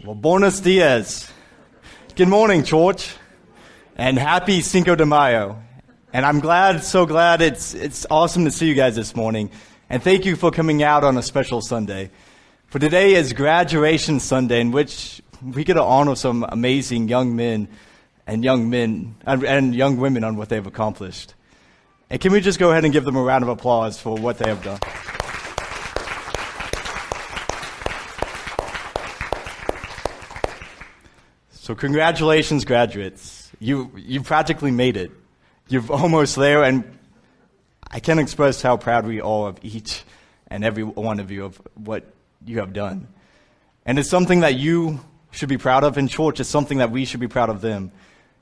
Well, buenos dias. Good morning, church, and happy Cinco de Mayo. And I'm so glad it's awesome to see you guys this morning. And thank you for coming out on a special Sunday. For today is graduation Sunday, in which we get to honor some amazing young men and young women on what they've accomplished. And can we just go ahead and give them a round of applause for what they have done? So congratulations, graduates. You practically made it. You're almost there, and I can't express how proud we are of each and every one of you of what you have done. And it's something that you should be proud of in church. It's something that we should be proud of them.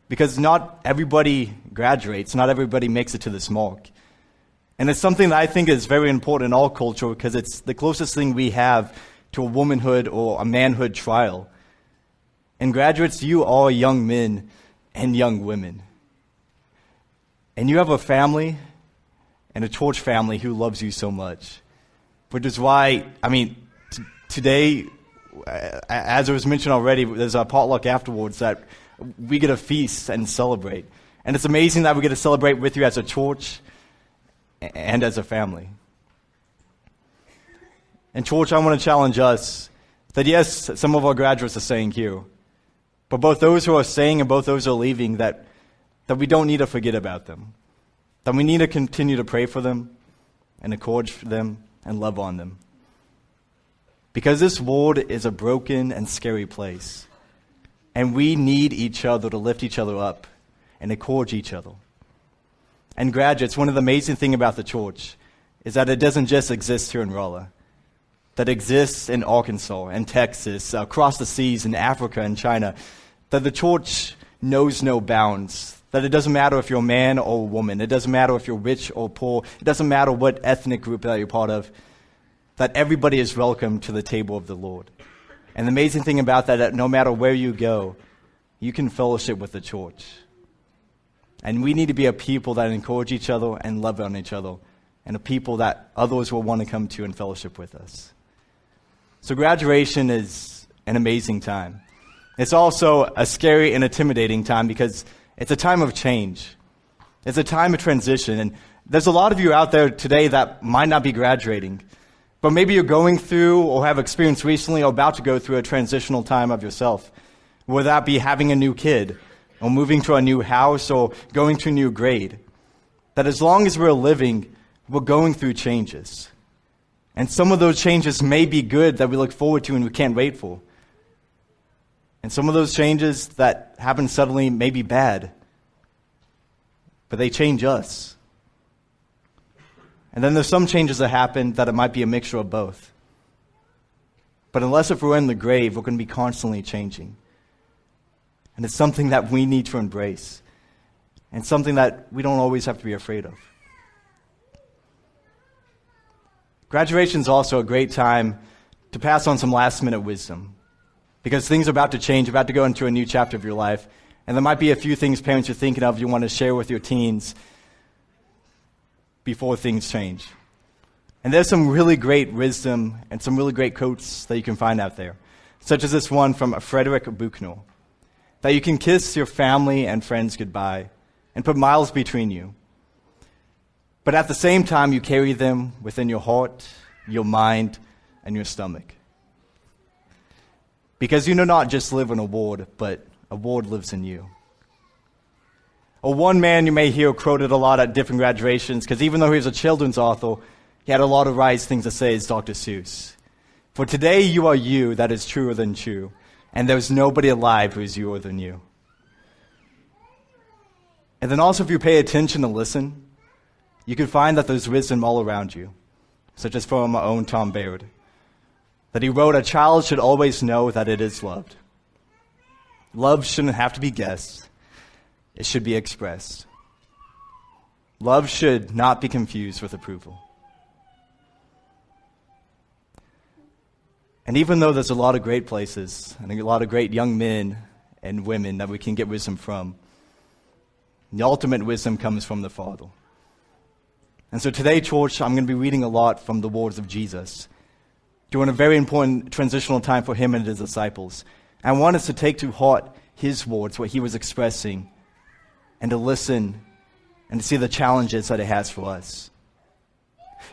Because not everybody graduates. Not everybody makes it to this mark. And it's something that I think is very important in our culture because it's the closest thing we have to a womanhood or a manhood trial. And graduates, you are young men and young women. And you have a family and a church family who loves you so much. Which is why, today, as it was mentioned already, there's a potluck afterwards that we get to feast and celebrate. And it's amazing that we get to celebrate with you as a church and as a family. And church, I want to challenge us that yes, some of our graduates are staying here. But both those who are staying and both those who are leaving, that we don't need to forget about them. That we need to continue to pray for them and encourage them and love on them. Because this world is a broken and scary place. And we need each other to lift each other up and encourage each other. And graduates, one of the amazing things about the church is that it doesn't just exist here in Rolla. That exists in Arkansas and Texas, across the seas in Africa and China. That the church knows no bounds. That it doesn't matter if you're a man or a woman. It doesn't matter if you're rich or poor. It doesn't matter what ethnic group that you're part of. That everybody is welcome to the table of the Lord. And the amazing thing about that no matter where you go, you can fellowship with the church. And we need to be a people that encourage each other and love on each other. And a people that others will want to come to and fellowship with us. So graduation is an amazing time. It's also a scary and intimidating time because it's a time of change. It's a time of transition. And there's a lot of you out there today that might not be graduating. But maybe you're going through or have experienced recently or about to go through a transitional time of yourself. Whether that be having a new kid or moving to a new house or going to a new grade. That as long as we're living, we're going through changes. And some of those changes may be good that we look forward to and we can't wait for. And some of those changes that happen suddenly may be bad. But they change us. And then there's some changes that happen that it might be a mixture of both. But unless if we're in the grave, we're going to be constantly changing. And it's something that we need to embrace. And something that we don't always have to be afraid of. Graduation is also a great time to pass on some last-minute wisdom. Because things are about to change, about to go into a new chapter of your life. And there might be a few things parents are thinking of you want to share with your teens before things change. And there's some really great wisdom and some really great quotes that you can find out there. Such as this one from Frederick Buechner. That you can kiss your family and friends goodbye and put miles between you. But at the same time, you carry them within your heart, your mind, and your stomach. Because you do not just live in a ward, but a ward lives in you. Or one man you may hear quoted a lot at different graduations, because even though he was a children's author, he had a lot of wise things to say, is Dr. Seuss. For today you are you that is truer than true, and there's nobody alive who is youer than you. And then also if you pay attention and listen, you can find that there's wisdom all around you, such as from our own Tom Baird, that he wrote, "A child should always know that it is loved. Love shouldn't have to be guessed. It should be expressed. Love should not be confused with approval." And even though there's a lot of great places and a lot of great young men and women that we can get wisdom from, the ultimate wisdom comes from the Father. And so today, church, I'm going to be reading a lot from the words of Jesus during a very important transitional time for him and his disciples. I want us to take to heart his words, what he was expressing, and to listen and to see the challenges that it has for us.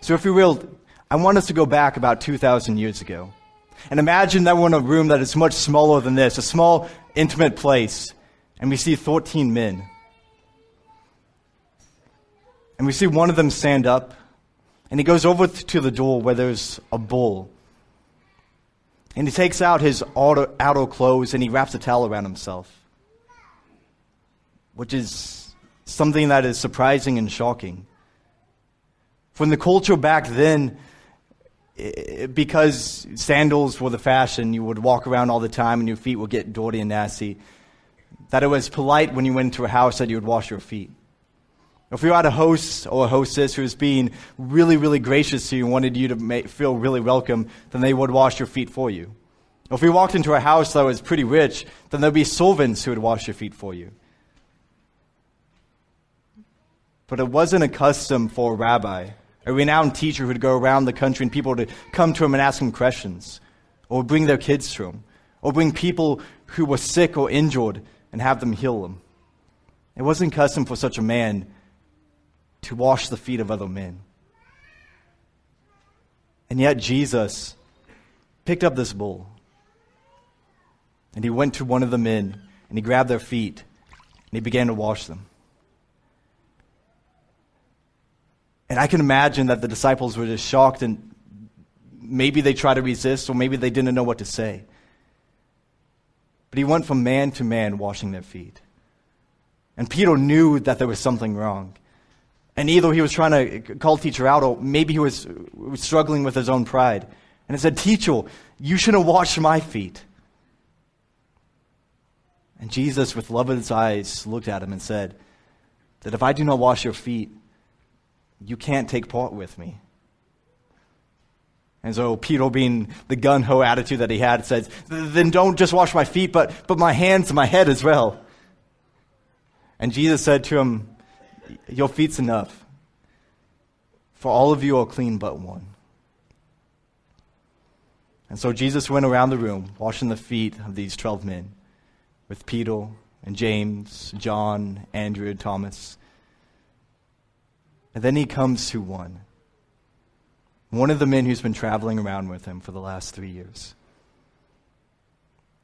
So if you will, I want us to go back about 2,000 years ago. And imagine that we're in a room that is much smaller than this, a small, intimate place, and we see 14 men. And we see one of them stand up, and he goes over to the door where there's a bull. And he takes out his outer clothes and he wraps a towel around himself, which is something that is surprising and shocking. For in the culture back then, because sandals were the fashion, you would walk around all the time and your feet would get dirty and nasty, that it was polite when you went into a house that you would wash your feet. If you had a host or a hostess who was being really, really gracious to you and wanted you to feel really welcome, then they would wash your feet for you. If you walked into a house that was pretty rich, then there would be servants who would wash your feet for you. But it wasn't a custom for a rabbi, a renowned teacher who would go around the country and people would come to him and ask him questions, or bring their kids to him, or bring people who were sick or injured and have them heal them. It wasn't custom for such a man to wash the feet of other men. And yet Jesus picked up this bowl, and he went to one of the men, and he grabbed their feet, and he began to wash them. And I can imagine that the disciples were just shocked, and maybe they tried to resist, or maybe they didn't know what to say. But he went from man to man washing their feet. And Peter knew that there was something wrong. And either he was trying to call teacher out, or maybe he was struggling with his own pride. And he said, "Teacher, you should have washed my feet." And Jesus, with love in his eyes, looked at him and said, that if I do not wash your feet, you can't take part with me. And so Peter, being the gung-ho attitude that he had, says, "Then don't just wash my feet, but my hands and my head as well." And Jesus said to him, "Your feet's enough. For all of you are clean but one." And so Jesus went around the room, washing the feet of these 12 men, with Peter and James, John, Andrew, and Thomas. And then he comes to one of the men who's been traveling around with him for the last 3 years.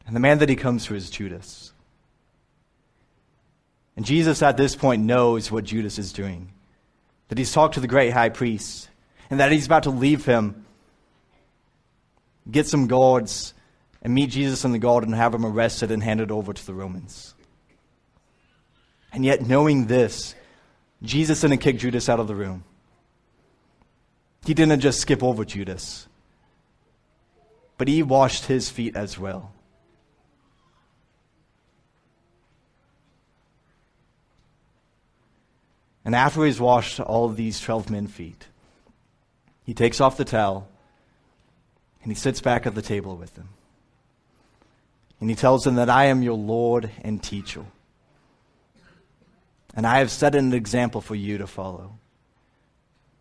And the man that he comes to is Judas. And Jesus at this point knows what Judas is doing, that he's talked to the great high priest, and that he's about to leave him, get some guards, and meet Jesus in the garden and have him arrested and handed over to the Romans. And yet, knowing this, Jesus didn't kick Judas out of the room. He didn't just skip over Judas, but he washed his feet as well. And after he's washed all of these 12 men's feet, he takes off the towel and he sits back at the table with them. And he tells them that I am your Lord and teacher. And I have set an example for you to follow.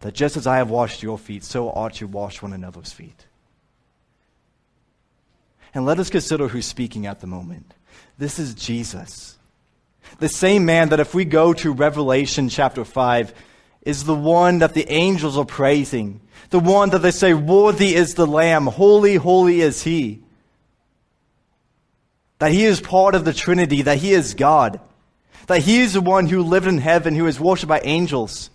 That just as I have washed your feet, so ought you wash one another's feet. And let us consider who's speaking at the moment. This is Jesus. The same man that if we go to Revelation chapter 5, is the one that the angels are praising. The one that they say, worthy is the Lamb, holy, holy is he. That he is part of the Trinity, that he is God. That he is the one who lived in heaven, who is worshipped by angels.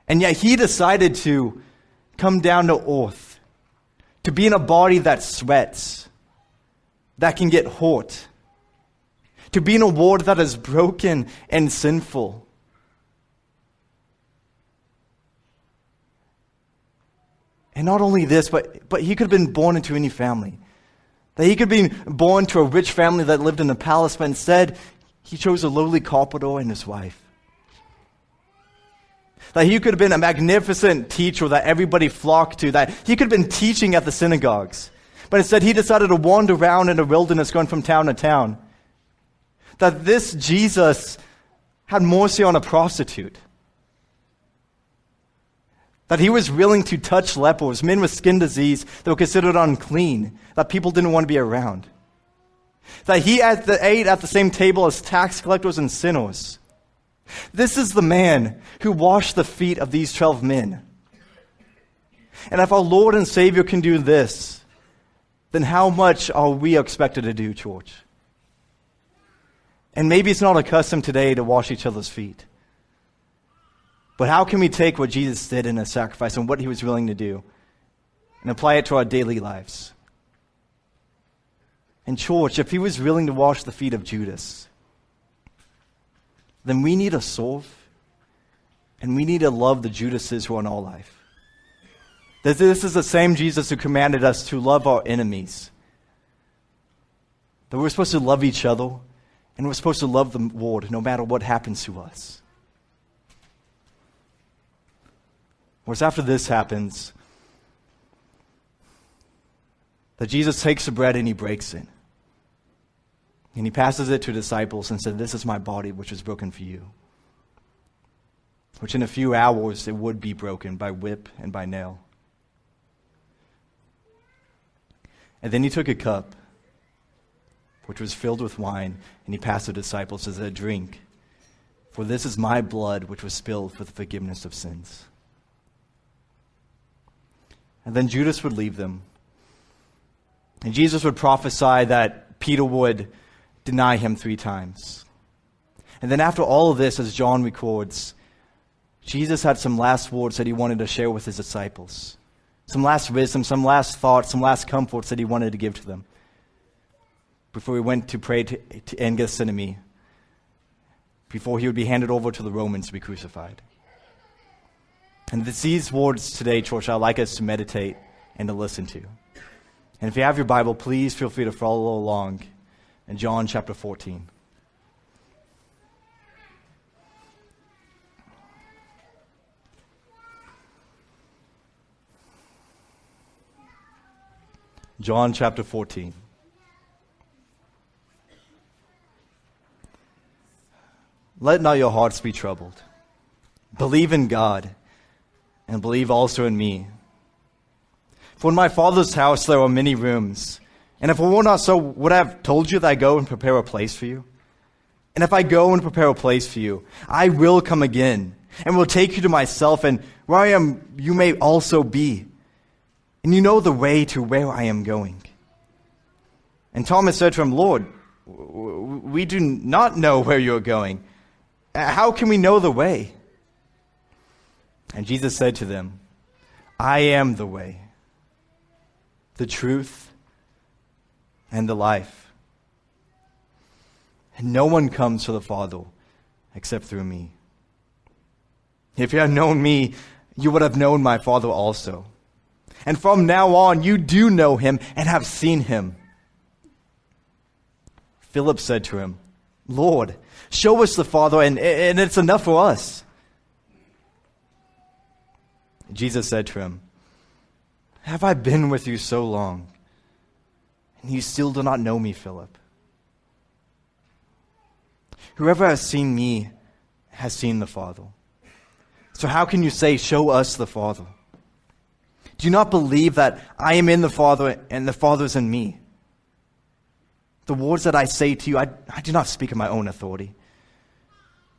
And yet he decided to come down to earth, to be in a body that sweats, that can get hurt, to be in a world that is broken and sinful. And not only this, but he could have been born into any family. That he could be born to a rich family that lived in a palace, but instead he chose a lowly carpenter and his wife. That he could have been a magnificent teacher that everybody flocked to, that he could have been teaching at the synagogues. But instead he decided to wander around in the wilderness going from town to town. That this Jesus had mercy on a prostitute. That he was willing to touch lepers, men with skin disease that were considered unclean, that people didn't want to be around. That he ate at the same table as tax collectors and sinners. This is the man who washed the feet of these 12 men. And if our Lord and Savior can do this, then how much are we expected to do, church? And maybe it's not a custom today to wash each other's feet. But how can we take what Jesus did in a sacrifice and what he was willing to do and apply it to our daily lives? And church, if he was willing to wash the feet of Judas, then we need to serve and we need to love the Judases who are in our life. This is the same Jesus who commanded us to love our enemies. That we're supposed to love each other and we're supposed to love the Lord no matter what happens to us. Whereas after this happens, that Jesus takes the bread and he breaks it. And he passes it to disciples and said, "This is my body which is broken for you." Which in a few hours it would be broken by whip and by nail. And then he took a cup, which was filled with wine, and he passed the disciples as a drink. "For this is my blood, which was spilled for the forgiveness of sins." And then Judas would leave them. And Jesus would prophesy that Peter would deny him 3 times. And then after all of this, as John records, Jesus had some last words that he wanted to share with his disciples. Some last wisdom, some last thoughts, some last comforts that he wanted to give to them before he went to pray in Gethsemane, before he would be handed over to the Romans to be crucified. And it's these words today, church, I'd like us to meditate and to listen to. And if you have your Bible, please feel free to follow along in John chapter 14. John chapter 14. "Let not your hearts be troubled. Believe in God, and believe also in me. For in my Father's house there are many rooms. And if it were not so, would I have told you that I go and prepare a place for you? And if I go and prepare a place for you, I will come again, and will take you to myself, and where I am, you may also be. And you know the way to where I am going." And Thomas said to him, "Lord, we do not know where you are going. How can we know the way?" And Jesus said to them, "I am the way, the truth, and the life. And no one comes to the Father except through me. If you had known me, you would have known my Father also. And from now on, you do know him and have seen him." Philip said to him, "Lord, show us the Father, and it's enough for us." Jesus said to him, "Have I been with you so long, and you still do not know me, Philip? Whoever has seen me has seen the Father. So how can you say, 'Show us the Father'? Do you not believe that I am in the Father and the Father is in me? The words that I say to you, I do not speak of my own authority,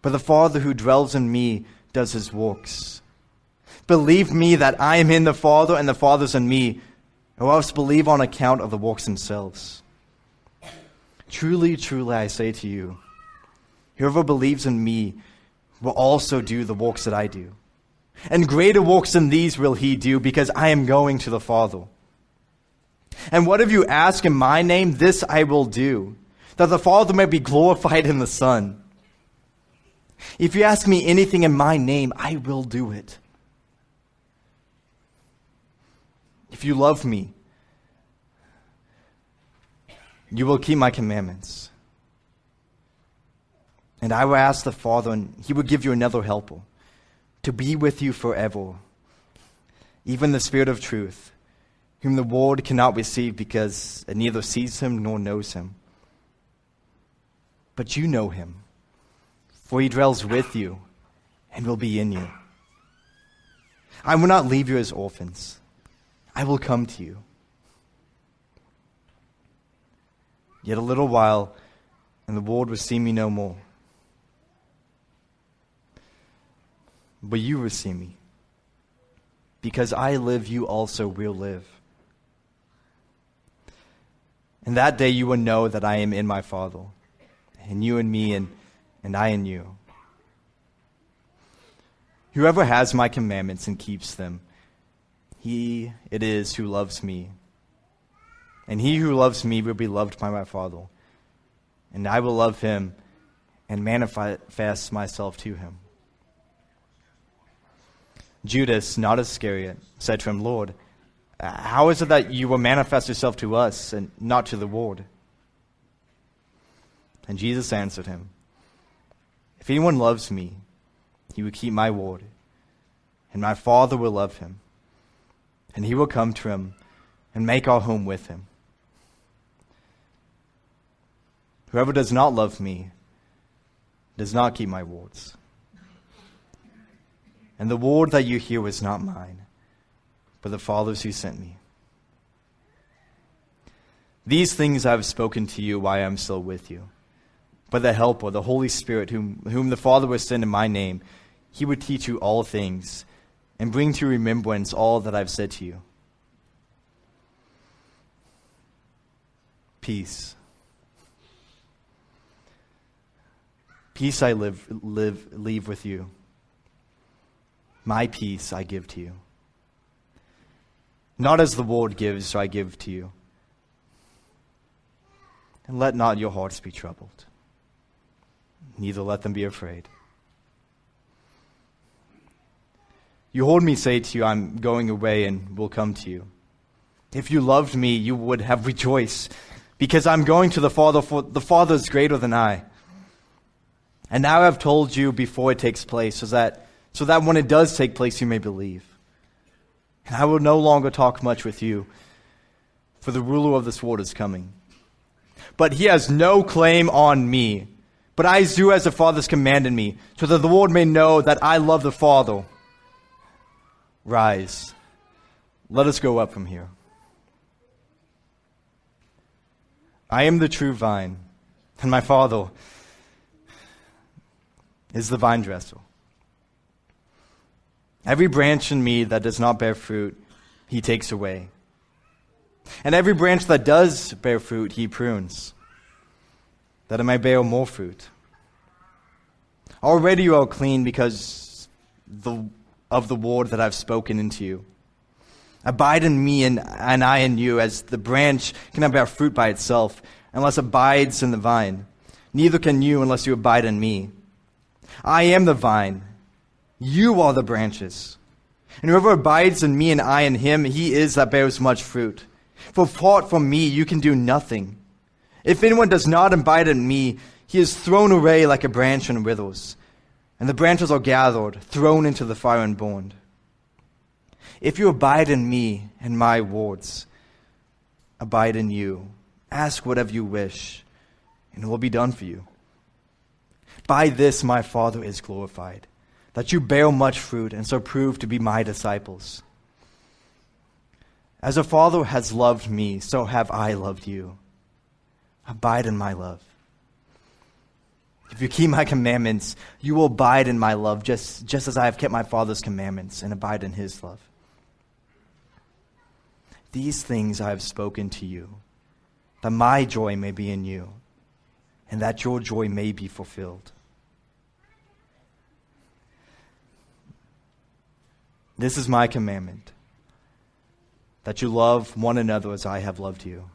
but the Father who dwells in me does his works. Believe me that I am in the Father and the Father is in me, or else believe on account of the works themselves. Truly, truly, I say to you, whoever believes in me will also do the works that I do. And greater works than these will he do, because I am going to the Father. And whatever you ask in my name, this I will do, that the Father may be glorified in the Son. If you ask me anything in my name, I will do it. If you love me, you will keep my commandments. And I will ask the Father, and he will give you another helper, to be with you forever, even the Spirit of truth, whom the world cannot receive because it neither sees him nor knows him. But you know him, for he dwells with you and will be in you. I will not leave you as orphans. I will come to you. Yet a little while, and the world will see me no more. But you will see me. Because I live, you also will live. And that day you will know that I am in my Father, and you in me, and I in you. Whoever has my commandments and keeps them, he it is who loves me. And he who loves me will be loved by my Father, and I will love him and manifest myself to him. Judas, not Iscariot, said to him, Lord, how is it that you will manifest yourself to us and not to the world? And Jesus answered him, if anyone loves me, he will keep my word, and my Father will love him, and he will come to him and make our home with him. Whoever does not love me does not keep my words. And the word that you hear was not mine, but the Father's who sent me. These things I have spoken to you while I am still with you. But the Helper, the Holy Spirit, whom the Father will send in my name, he will teach you all things and bring to remembrance all that I've said to you. Peace. Peace I leave with you. My peace I give to you. Not as the world gives, so I give to you. And let not your hearts be troubled, neither let them be afraid. You heard me say to you, I'm going away and will come to you. If you loved me, you would have rejoiced, because I'm going to the Father, for the Father is greater than I. And now I've told you before it takes place, so that when it does take place, you may believe. And I will no longer talk much with you, for the ruler of this world is coming. But he has no claim on me. But I do as the Father has commanded me, so that the world may know that I love the Father. Rise. Let us go up from here. I am the true vine, and my Father is the vine dresser. Every branch in me that does not bear fruit, he takes away. And every branch that does bear fruit, he prunes, that it may bear more fruit. Already you are clean because of the word that I've spoken into you. Abide in me and I in you, as the branch cannot bear fruit by itself unless it abides in the vine. Neither can you unless you abide in me. I am the vine. You are the branches. And whoever abides in me and I in him, he is that bears much fruit. For apart from me, you can do nothing. If anyone does not abide in me, he is thrown away like a branch and withers. And the branches are gathered, thrown into the fire and burned. If you abide in me and my words abide in you, ask whatever you wish, and it will be done for you. By this my Father is glorified, that you bear much fruit and so prove to be my disciples. As a Father has loved me, so have I loved you. Abide in my love. If you keep my commandments, you will abide in my love, just as I have kept my Father's commandments and abide in his love. These things I have spoken to you, that my joy may be in you, and that your joy may be fulfilled. This is my commandment, that you love one another as I have loved you.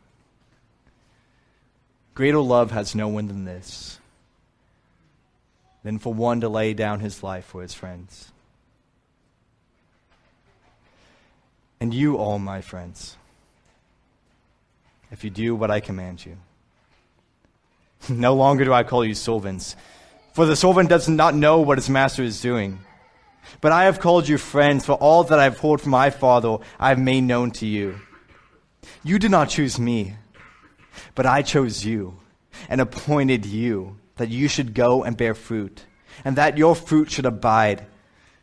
Greater love has no one than this, than for one to lay down his life for his friends. And you all, my friends, if you do what I command you. No longer do I call you servants, for the servant does not know what his master is doing. But I have called you friends, for all that I have heard from my Father I have made known to you. You did not choose me, but I chose you and appointed you, that you should go and bear fruit, and that your fruit should abide.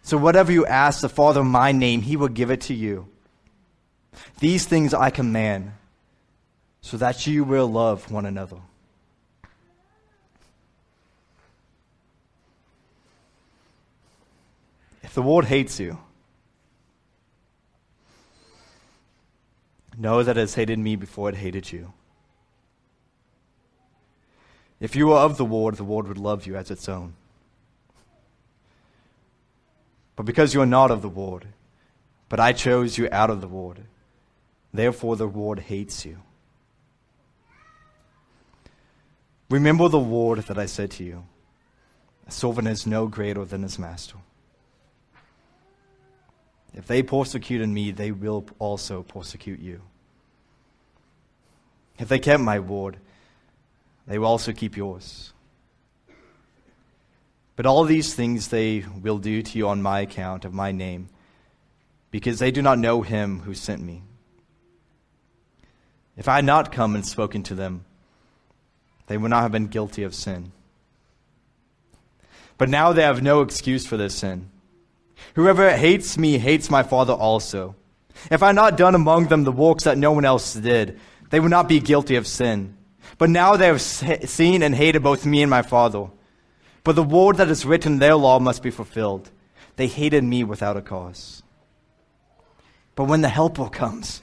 So whatever you ask the Father in my name, he will give it to you. These things I command, so that you will love one another. If the world hates you, know that it has hated me before it hated you. If you were of the world would love you as its own. But because you are not of the world, but I chose you out of the world, therefore the world hates you. Remember the word that I said to you. A servant is no greater than his master. If they persecuted me, they will also persecute you. If they kept my word, they will also keep yours. But all these things they will do to you on my account of my name, because they do not know him who sent me. If I had not come and spoken to them, they would not have been guilty of sin. But now they have no excuse for their sin. Whoever hates me hates my Father also. If I had not done among them the works that no one else did, they would not be guilty of sin. But now they have seen and hated both me and my Father. But the word that is written in their law must be fulfilled. They hated me without a cause. But when the Helper comes,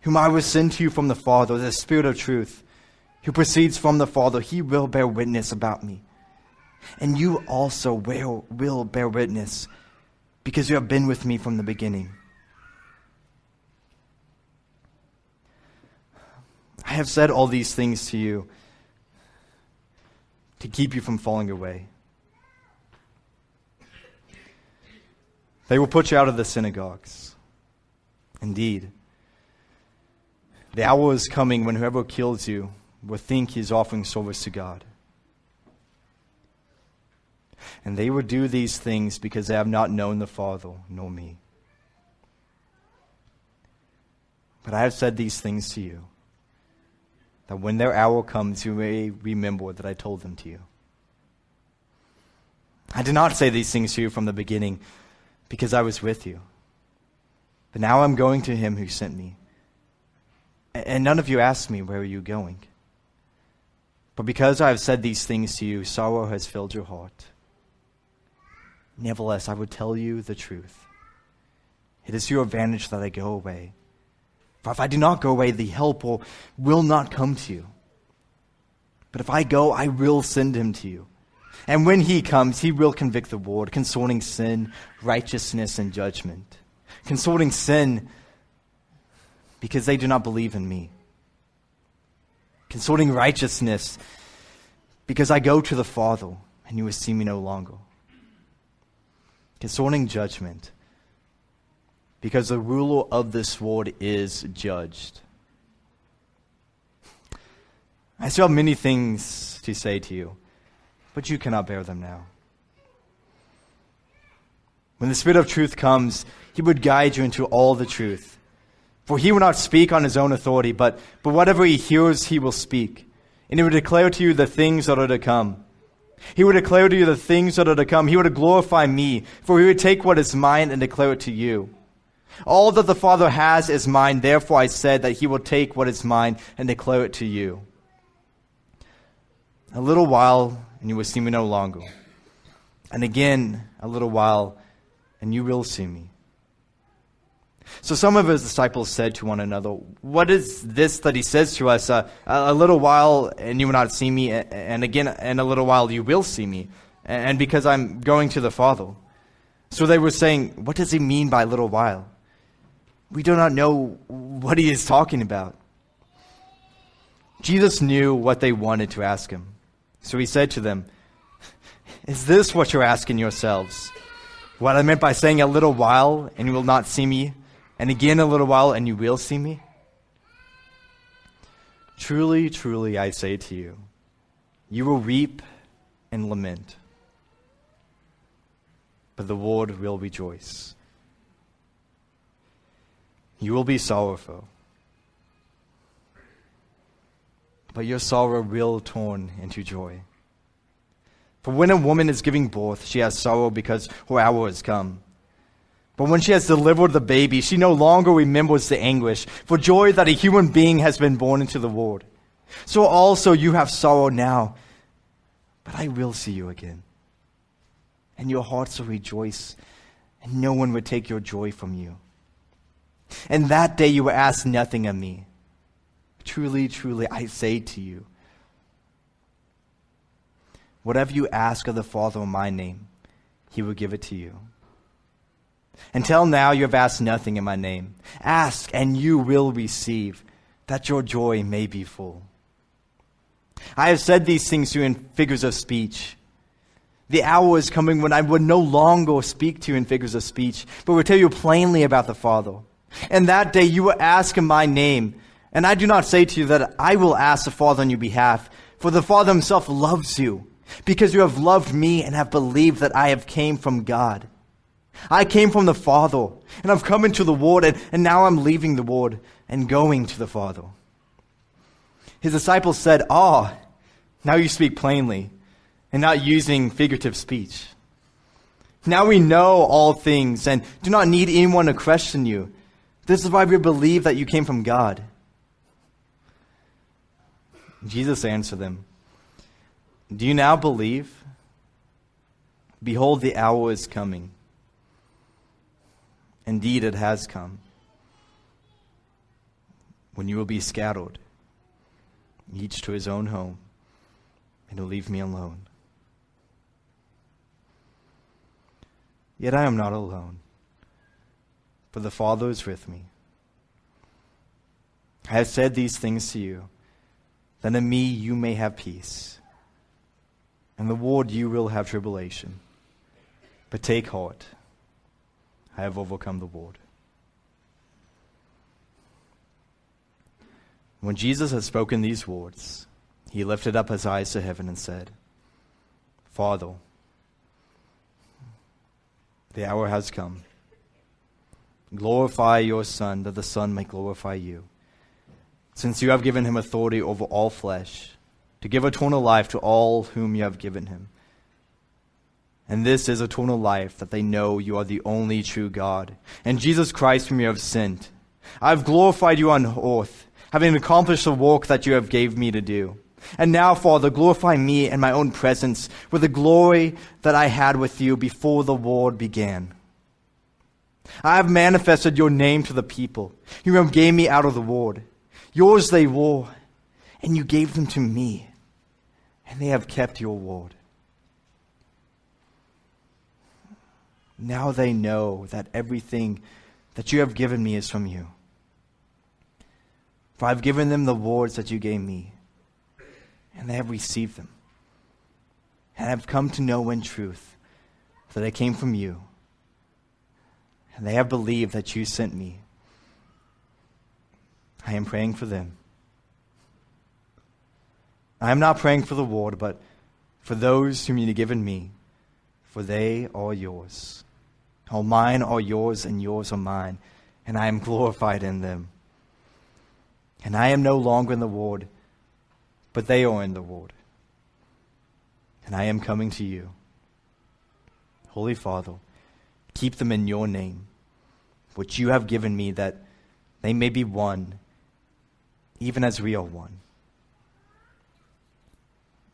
whom I will send to you from the Father, the Spirit of truth, who proceeds from the Father, he will bear witness about me. And you also will bear witness, because you have been with me from the beginning. I have said all these things to you to keep you from falling away. They will put you out of the synagogues. Indeed, the hour is coming when whoever kills you will think he is offering service to God. And they will do these things because they have not known the Father nor me. But I have said these things to you, that when their hour comes, you may remember that I told them to you. I did not say these things to you from the beginning because I was with you. But now I'm going to him who sent me. And none of you asked me, where are you going? But because I have said these things to you, sorrow has filled your heart. Nevertheless, I would tell you the truth. It is to your advantage that I go away. For if I do not go away, the Helper will not come to you. But if I go, I will send him to you. And when he comes, he will convict the world concerning sin, righteousness, and judgment. Concerning sin, because they do not believe in me. Concerning righteousness, because I go to the Father, and you will see me no longer. Concerning judgment, because the ruler of this world is judged. I still have many things to say to you, but you cannot bear them now. When the Spirit of truth comes, he would guide you into all the truth. For he will not speak on his own authority, but whatever he hears, he will speak. And he will declare to you the things that are to come. He would declare to you the things that are to come. He would glorify me, for he would take what is mine and declare it to you. All that the Father has is mine, therefore I said that he will take what is mine and declare it to you. A little while, and you will see me no longer. And again, a little while, and you will see me. So some of his disciples said to one another, what is this that he says to us? A little while, and you will not see me, and again, and a little while, you will see me, and because I'm going to the Father. So they were saying, what does he mean by a little while? We do not know what he is talking about. Jesus knew what they wanted to ask him. So he said to them, is this what you're asking yourselves? What I meant by saying a little while, and you will not see me, and again a little while, and you will see me? Truly, truly, I say to you, you will weep and lament, but the world will rejoice. You will be sorrowful, but your sorrow will turn into joy. For when a woman is giving birth, she has sorrow because her hour has come. But when she has delivered the baby, she no longer remembers the anguish for joy that a human being has been born into the world. So also you have sorrow now, but I will see you again. And your hearts will rejoice, and no one will take your joy from you. And that day you will ask nothing of me. Truly, truly, I say to you, whatever you ask of the Father in my name, he will give it to you. Until now you have asked nothing in my name. Ask, and you will receive, that your joy may be full. I have said these things to you in figures of speech. The hour is coming when I will no longer speak to you in figures of speech, but will tell you plainly about the Father. And that day you will ask in my name. And I do not say to you that I will ask the Father on your behalf, for the Father himself loves you, because you have loved me and have believed that I have came from God. I came from the Father, and I've come into the world, and now I'm leaving the world and going to the Father. His disciples said, now you speak plainly, and not using figurative speech. Now we know all things, and do not need anyone to question you. This is why we believe that you came from God. Jesus answered them, do you now believe? Behold, the hour is coming. Indeed, it has come, when you will be scattered, each to his own home, and will leave me alone. Yet I am not alone, for the Father is with me. I have said these things to you, that in me you may have peace. In the world you will have tribulation. But take heart, I have overcome the world. When Jesus had spoken these words, he lifted up his eyes to heaven and said, Father, the hour has come. Glorify your Son, that the Son may glorify you, since you have given him authority over all flesh, to give eternal life to all whom you have given him. And this is eternal life, that they know you are the only true God, and Jesus Christ whom you have sent. I have glorified you on earth, having accomplished the work that you have gave me to do. And now, Father, glorify me in my own presence with the glory that I had with you before the world began. I have manifested your name to the people. You gave me out of the world. Yours they were, and you gave them to me, and they have kept your word. Now they know that everything that you have given me is from you. For I have given them the words that you gave me, and they have received them, and have come to know in truth that I came from you, and they have believed that you sent me. I am praying for them. I am not praying for the world, but for those whom you have given me, for they are yours. All mine are yours, and yours are mine, and I am glorified in them. And I am no longer in the world, but they are in the world. And I am coming to you. Holy Father, keep them in your name, which you have given me, that they may be one, even as we are one.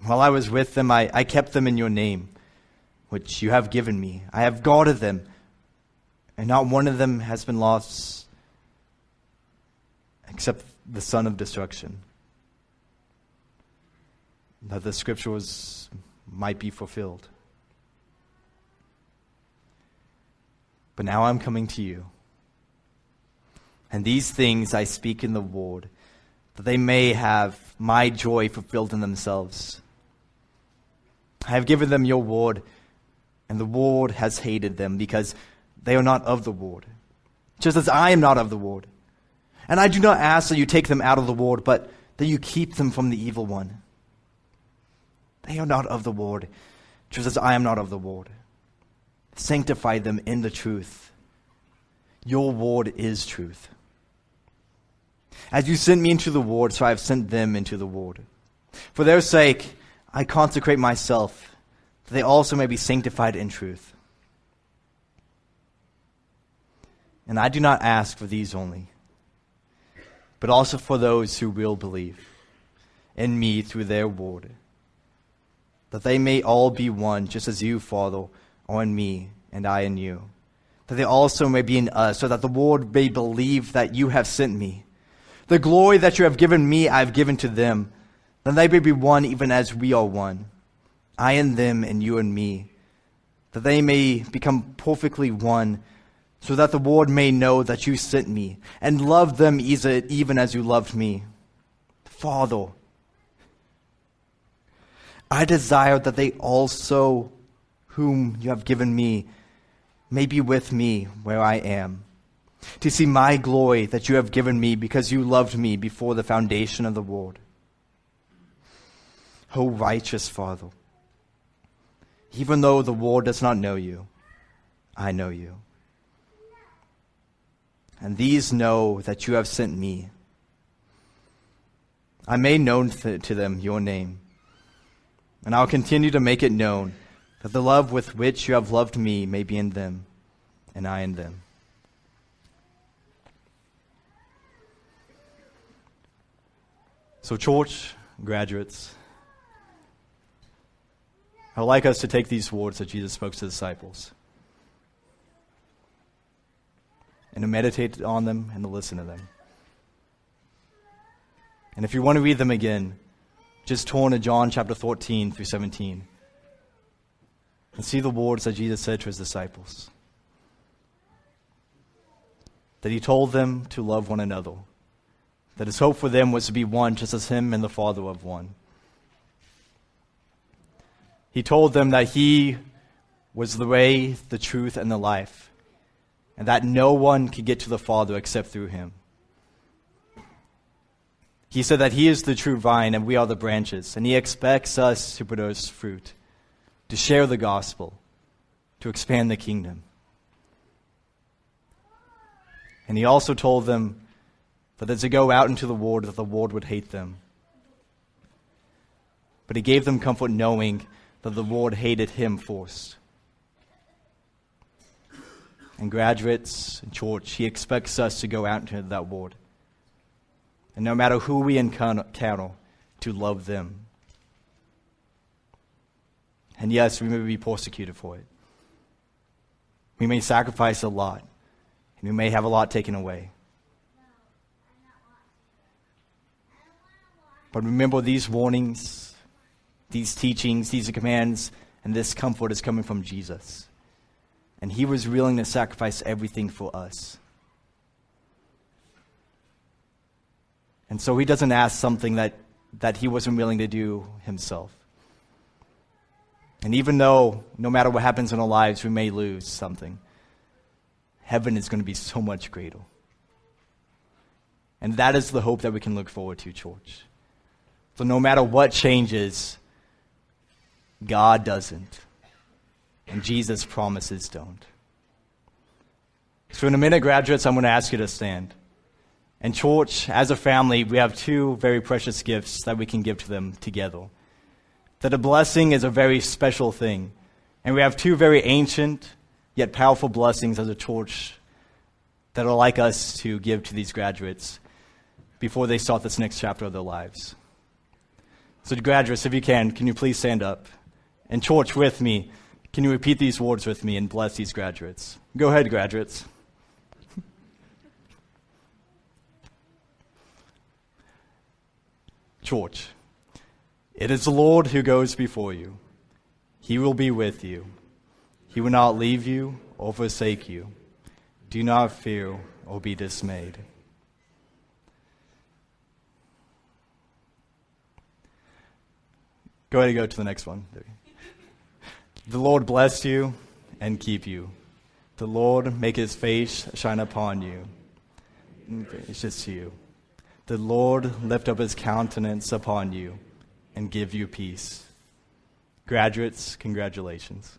While I was with them, I kept them in your name, which you have given me. I have guarded them, and not one of them has been lost except the son of destruction, that the scriptures might be fulfilled. But now I'm coming to you, and these things I speak in the word, that they may have my joy fulfilled in themselves. I have given them your word, and the world has hated them, because they are not of the world, just as I am not of the world. And I do not ask that you take them out of the world, but that you keep them from the evil one. They are not of the world, just as I am not of the world. Sanctify them in the truth. Your word is truth. As you sent me into the world, so I have sent them into the world. For their sake, I consecrate myself, that they also may be sanctified in truth. And I do not ask for these only, but also for those who will believe in me through their word, that they may all be one, just as you, Father, are in me and I in you, that they also may be in us, so that the world may believe that you have sent me. The glory that you have given me I have given to them, that they may be one even as we are one, I in them and you in me, that they may become perfectly one, so that the world may know that you sent me and loved them even as you loved me. Father, I desire that they also, whom you have given me, may be with me where I am, to see my glory that you have given me because you loved me before the foundation of the world. O righteous Father, even though the world does not know you, I know you. And these know that you have sent me. I made known to them your name, and I'll continue to make it known, that the love with which you have loved me may be in them, and I in them. So church, graduates, I would like us to take these words that Jesus spoke to the disciples and to meditate on them and to listen to them. And if you want to read them again, just turn to John chapter 14 through 17 and see the words that Jesus said to his disciples. That he told them to love one another. That his hope for them was to be one just as him and the Father are one. He told them that he was the way, the truth, and the life, and that no one could get to the Father except through him. He said that he is the true vine and we are the branches, and he expects us to produce fruit, to share the gospel, to expand the kingdom. And he also told them that as they go out into the world, that the world would hate them. But he gave them comfort knowing that the world hated him first. And graduates and church, he expects us to go out into that world. And no matter who we encounter, to love them. And yes, we may be persecuted for it. We may sacrifice a lot. And we may have a lot taken away. But remember, these warnings, these teachings, these commands, and this comfort is coming from Jesus. And he was willing to sacrifice everything for us. And so he doesn't ask something that he wasn't willing to do himself. And even though, no matter what happens in our lives, we may lose something, heaven is going to be so much greater. And that is the hope that we can look forward to, church. So no matter what changes, God doesn't. And Jesus' promises don't. So in a minute, graduates, I'm going to ask you to stand. And church, as a family, we have two very precious gifts that we can give to them together. That a blessing is a very special thing. And we have two very ancient, yet powerful blessings as a church that are like us to give to these graduates before they start this next chapter of their lives. So graduates, if you can you please stand up? And church, with me, can you repeat these words with me and bless these graduates? Go ahead, graduates. Church, it is the Lord who goes before you. He will be with you. He will not leave you or forsake you. Do not fear or be dismayed. Go ahead and go to the next one. The Lord bless you and keep you. The Lord make his face shine upon you. Gracious to you. The Lord lift up his countenance upon you and give you peace. Graduates, congratulations.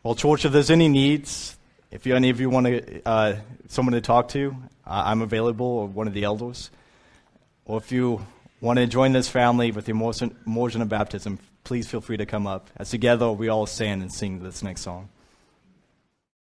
Well, church, if there's any needs, if any of you want someone to talk to, I'm available, or one of the elders. Or if you want to join this family with the immersion of baptism, please feel free to come up. As together we all stand and sing this next song.